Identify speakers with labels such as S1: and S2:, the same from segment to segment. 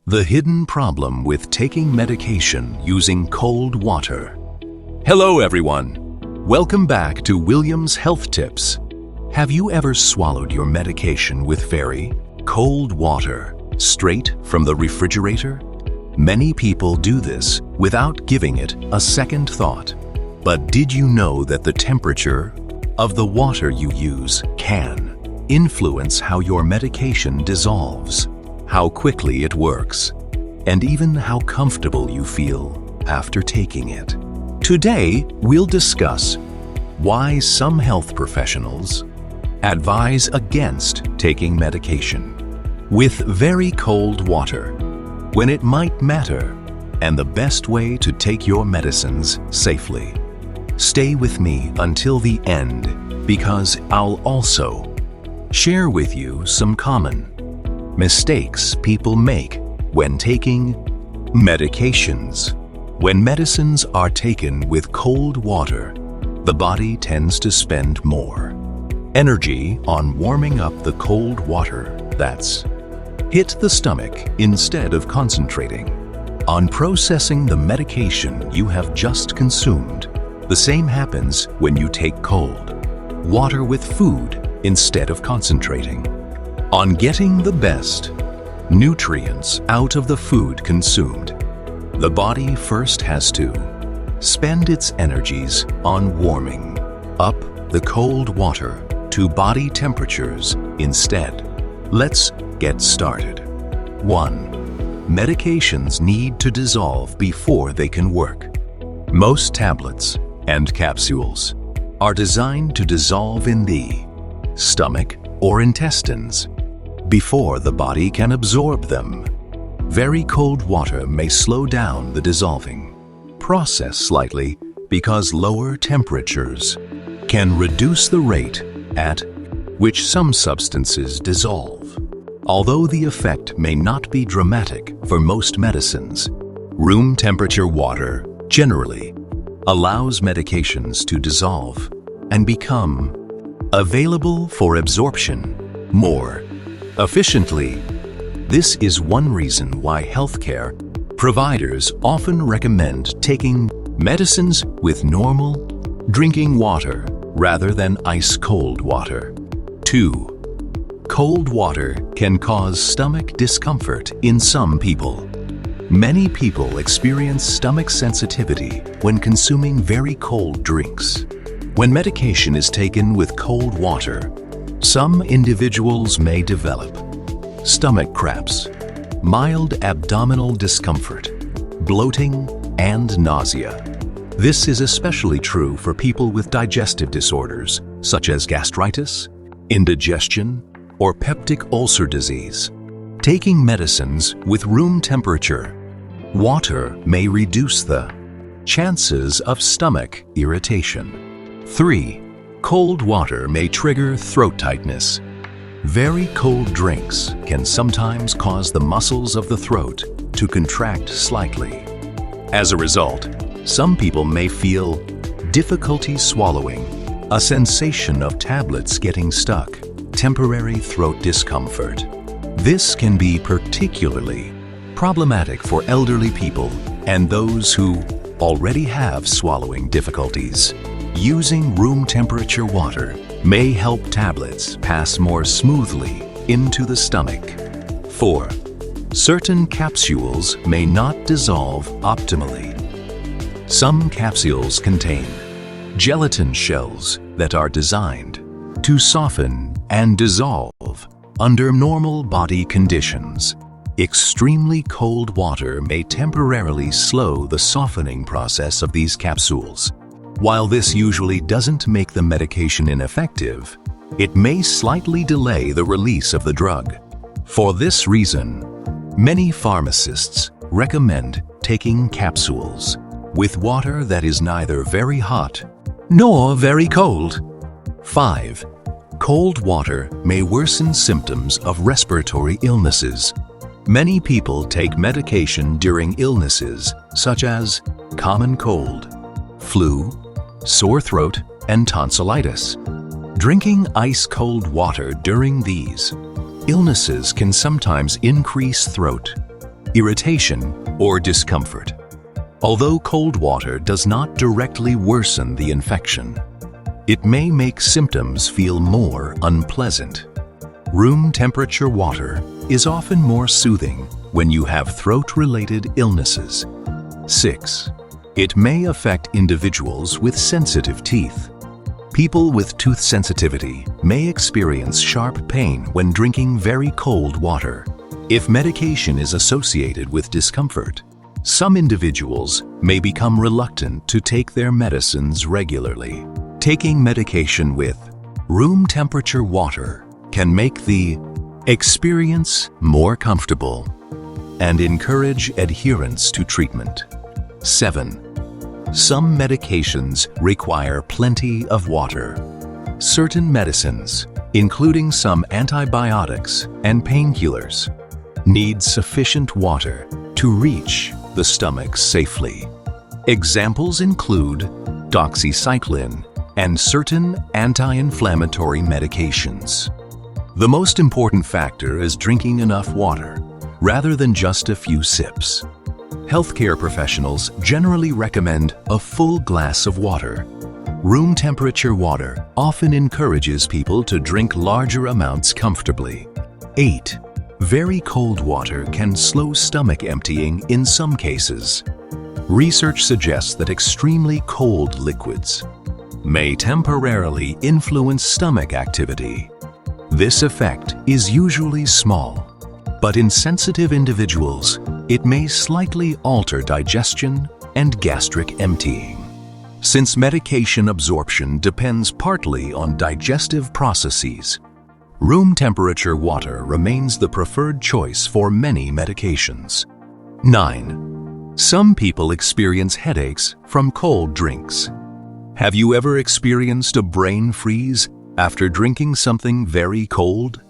S1: The hidden problem with taking medication using cold water. Hello everyone. Welcome back to William's Health Tips. Have you ever swallowed your medication with very cold water straight from the refrigerator? Many people do this without giving it a second thought. But did you know that the temperature of the water you use can influence how your medication dissolves, how quickly it works, and even how comfortable you feel after taking it? Today, we'll discuss why some health professionals advise against taking medication with very cold water when it might matter, and the best way to take your medicines safely. Stay with me until the end because I'll also share with you some common mistakes people make when taking medications. When medicines are taken with cold water, the body tends to spend more energy on warming up the cold water that's hit the stomach instead of concentrating on processing the medication you have just consumed. The same happens when you take cold water with food instead of concentrating on getting the best nutrients out of the food consumed. The body first has to spend its energies on warming up the cold water to body temperatures instead. Let's get started. 1. Medications need to dissolve before they can work. Most tablets and capsules are designed to dissolve in the stomach or intestines before the body can absorb them. Very cold water may slow down the dissolving process slightly because lower temperatures can reduce the rate at which some substances dissolve. Although the effect may not be dramatic for most medicines, room temperature water generally allows medications to dissolve and become available for absorption more efficiently. This is one reason why healthcare providers often recommend taking medicines with normal drinking water rather than ice-cold water. 2. Cold water can cause stomach discomfort in some people. Many people experience stomach sensitivity when consuming very cold drinks. When medication is taken with cold water, some individuals may develop stomach cramps, mild abdominal discomfort, bloating, and nausea. This is especially true for people with digestive disorders such as gastritis, indigestion, or peptic ulcer disease. Taking medicines with room temperature water may reduce the chances of stomach irritation. 3. Cold water may trigger throat tightness. Very cold drinks can sometimes cause the muscles of the throat to contract slightly. As a result, some people may feel difficulty swallowing, a sensation of tablets getting stuck, temporary throat discomfort. This can be particularly problematic for elderly people and those who already have swallowing difficulties. Using room temperature water may help tablets pass more smoothly into the stomach. 4. Certain capsules may not dissolve optimally. Some capsules contain gelatin shells that are designed to soften and dissolve under normal body conditions. Extremely cold water may temporarily slow the softening process of these capsules. While this usually doesn't make the medication ineffective, it may slightly delay the release of the drug. For this reason, many pharmacists recommend taking capsules with water that is neither very hot nor very cold. 5. Cold water may worsen symptoms of respiratory illnesses. Many people take medication during illnesses such as common cold, flu, sore throat, and tonsillitis. Drinking ice-cold water during these illnesses can sometimes increase throat irritation, or discomfort. Although cold water does not directly worsen the infection, it may make symptoms feel more unpleasant. Room temperature water is often more soothing when you have throat-related illnesses. 6. It may affect individuals with sensitive teeth. People with tooth sensitivity may experience sharp pain when drinking very cold water. If medication is associated with discomfort, some individuals may become reluctant to take their medicines regularly. Taking medication with room temperature water can make the experience more comfortable and encourage adherence to treatment. 7. Some medications require plenty of water. Certain medicines, including some antibiotics and painkillers, need sufficient water to reach the stomach safely. Examples include doxycycline and certain anti-inflammatory medications. The most important factor is drinking enough water, rather than just a few sips. Healthcare professionals generally recommend a full glass of water. Room temperature water often encourages people to drink larger amounts comfortably. 8. Very cold water can slow stomach emptying in some cases. Research suggests that extremely cold liquids may temporarily influence stomach activity. This effect is usually small, but in sensitive individuals, it may slightly alter digestion and gastric emptying. Since medication absorption depends partly on digestive processes, room temperature water remains the preferred choice for many medications. 9. Some people experience headaches from cold drinks. Have you ever experienced a brain freeze after drinking something very cold?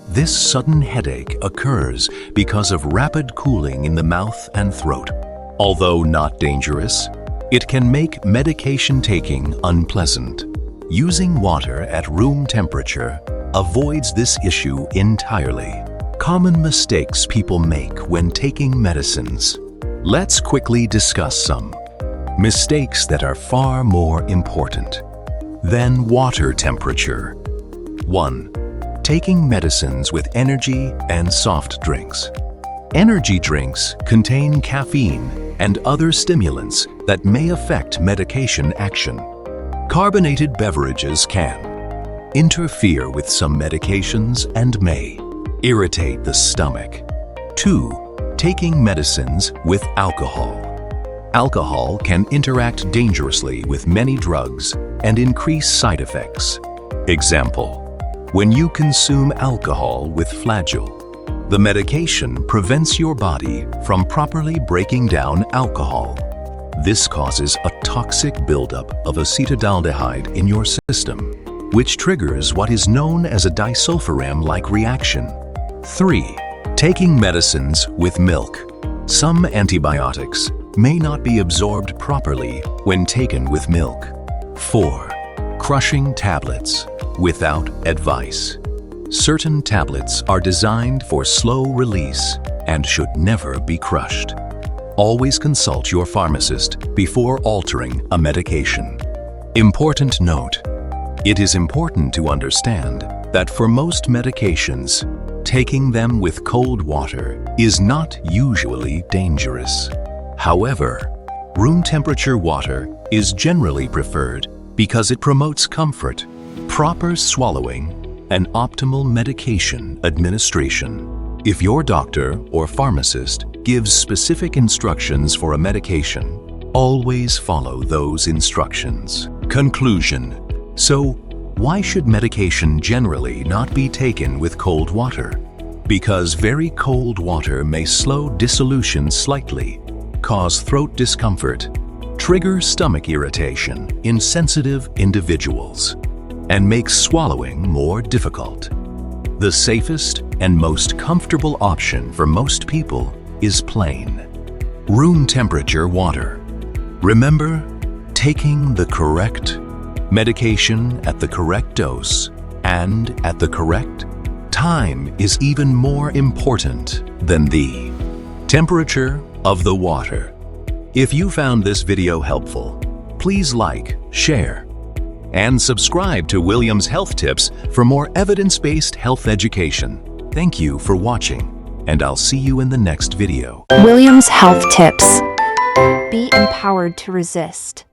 S1: This sudden headache occurs because of rapid cooling in the mouth and throat. Although not dangerous, it can make medication taking unpleasant. Using water at room temperature avoids this issue entirely. Common mistakes people make when taking medicines. Let's quickly discuss some mistakes that are far more important than water temperature. 1. Taking medicines with energy and soft drinks. Energy drinks contain caffeine and other stimulants that may affect medication action. Carbonated beverages can interfere with some medications and may irritate the stomach. 2. Taking medicines with alcohol. Alcohol can interact dangerously with many drugs and increase side effects. Example: when you consume alcohol with flagyl, the medication prevents your body from properly breaking down alcohol. This causes a toxic buildup of acetaldehyde in your system, which triggers what is known as a disulfiram-like reaction. 3. Taking medicines with milk. Some antibiotics may not be absorbed properly when taken with milk. 4. Crushing tablets without advice. Certain tablets are designed for slow release and should never be crushed. Always consult your pharmacist before altering a medication. Important note: it is important to understand that for most medications, taking them with cold water is not usually dangerous. However, room temperature water is generally preferred because it promotes comfort, proper swallowing, and optimal medication administration. If your doctor or pharmacist gives specific instructions for a medication, always follow those instructions. Conclusion: so, why should medication generally not be taken with cold water? Because very cold water may slow dissolution slightly, cause throat discomfort, trigger stomach irritation in sensitive individuals, and make swallowing more difficult. The safest and most comfortable option for most people is plain room temperature water. Remember, taking the correct medication at the correct dose and at the correct time is even more important than the Temperature of the water. If you found this video helpful, please like, share, and subscribe to Williams Health Tips for more evidence-based health education. Thank you for watching, and I'll see you in the next video.
S2: Williams Health Tips. Be empowered to resist.